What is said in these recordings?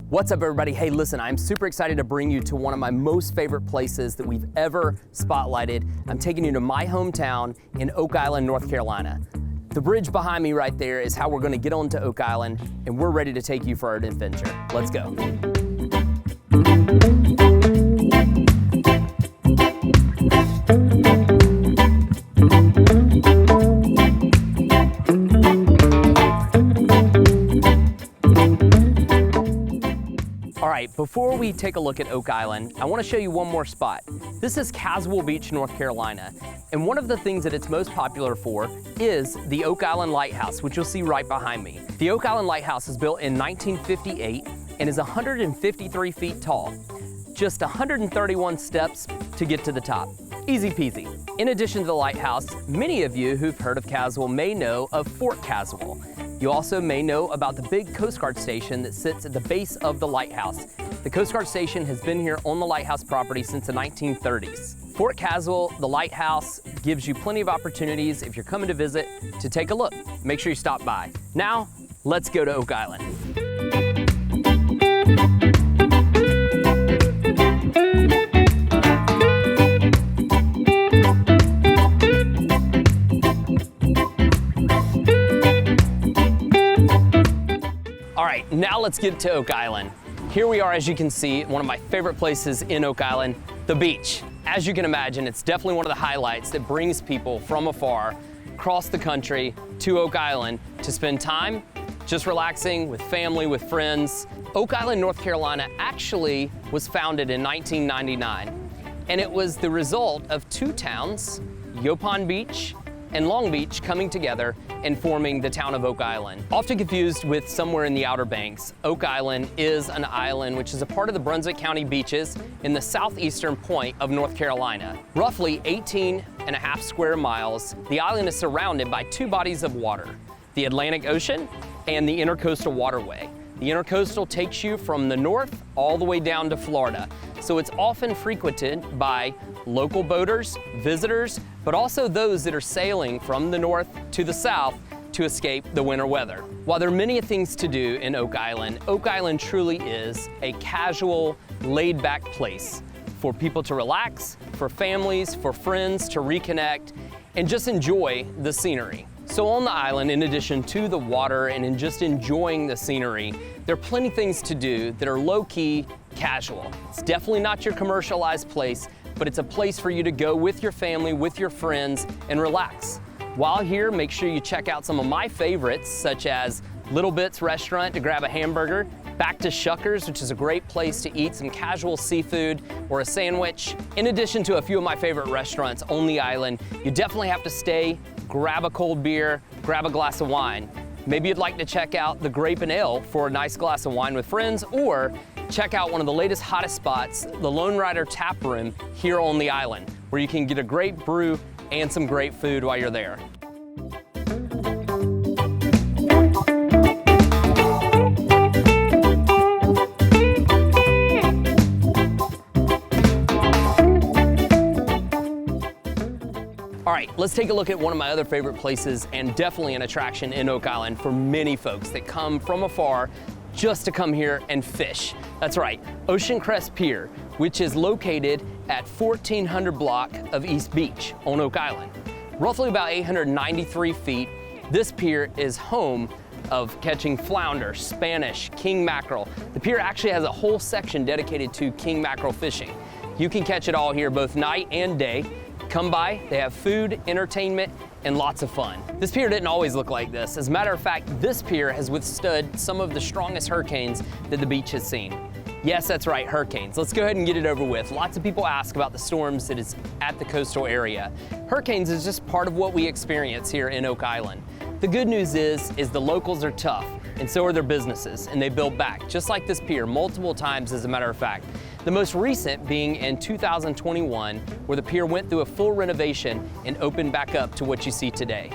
What's up, everybody? Hey, listen, I'm super excited to bring you to one of my most favorite places that we've ever spotlighted. I'm taking you to my hometown in Oak Island, North Carolina. The bridge behind me right there is how we're gonna get onto Oak Island, and we're ready to take you for our adventure. Let's go. All right, before we take a look at Oak Island, I want to show you one more spot. This is Caswell Beach, North Carolina, and one of the things that it's most popular for is the Oak Island Lighthouse, which you'll see right behind me. The Oak Island Lighthouse was built in 1958 and is 153 feet tall. Just 131 steps to get to the top. Easy peasy. In addition to the lighthouse, many of you who've heard of Caswell may know of Fort Caswell. You also may know about the big Coast Guard station that sits at the base of the lighthouse. The Coast Guard station has been here on the lighthouse property since the 1930s. Fort Caswell, the lighthouse, gives you plenty of opportunities if you're coming to visit to take a look. Make sure you stop by. Now, let's go to Oak Island. All right, now let's get to Oak Island. Here we are, as you can see, one of my favorite places in Oak Island, the beach. As you can imagine, it's definitely one of the highlights that brings people from afar across the country to Oak Island to spend time just relaxing with family, with friends. Oak Island, North Carolina actually was founded in 1999, and it was the result of two towns, Yopon Beach and Long Beach, coming together and forming the town of Oak Island. Often confused with somewhere in the Outer Banks, Oak Island is an island which is a part of the Brunswick County beaches in the southeastern point of North Carolina. Roughly 18.5 square miles, the island is surrounded by two bodies of water, the Atlantic Ocean and the Intercoastal Waterway. The Intercoastal takes you from the north all the way down to Florida, so it's often frequented by local boaters, visitors, but also those that are sailing from the north to the south to escape the winter weather. While there are many things to do in Oak Island truly is a casual, laid-back place for people to relax, for families, for friends to reconnect, and just enjoy the scenery. So on the island, in addition to the water and in just enjoying the scenery, there are plenty of things to do that are low-key, casual. It's definitely not your commercialized place, but it's a place for you to go with your family, with your friends, and relax. While here, make sure you check out some of my favorites, such as Little Bit's Restaurant to grab a hamburger, back to Shuckers, which is a great place to eat some casual seafood or a sandwich. In addition to a few of my favorite restaurants on the island, you definitely have to stay, grab a cold beer, grab a glass of wine. Maybe you'd like to check out the Grape and Ale for a nice glass of wine with friends, or check out one of the latest, hottest spots, the Lone Rider Tap Room here on the island, where you can get a great brew and some great food while you're there. All right, let's take a look at one of my other favorite places, and definitely an attraction in Oak Island for many folks that come from afar just to come here and fish. That's right, Crest Pier, which is located at 1400 block of East Beach on Oak Island. Roughly about 893 feet, this pier is home of catching flounder, Spanish, king mackerel. The pier actually has a whole section dedicated to king mackerel fishing. You can catch it all here both night and day. Come by, they have food, entertainment, and lots of fun. This pier didn't always look like this. As a matter of fact, this pier has withstood some of the strongest hurricanes that the beach has seen. Yes, that's right, hurricanes. Let's go ahead and get it over with. Lots of people ask about the storms that is at the coastal area. Hurricanes is just part of what we experience here in Oak Island. The good news is the locals are tough, and so are their businesses, and they build back, just like this pier, multiple times as a matter of fact. The most recent being in 2021, where the pier went through a full renovation and opened back up to what you see today.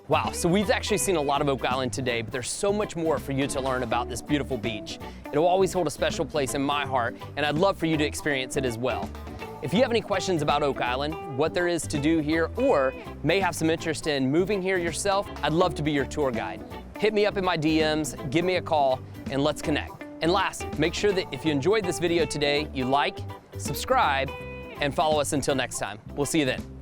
Wow, So we've actually seen a lot of Oak Island today, but there's so much more for you to learn about this beautiful beach. It'll always hold a special place in my heart, and I'd love for you to experience it as well. If you have any questions about Oak Island, what there is to do here, or may have some interest in moving here yourself, I'd love to be your tour guide. Hit me up in my DMs, give me a call, and let's connect. And last, make sure that if you enjoyed this video today, you like, subscribe, and follow us until next time. We'll see you then.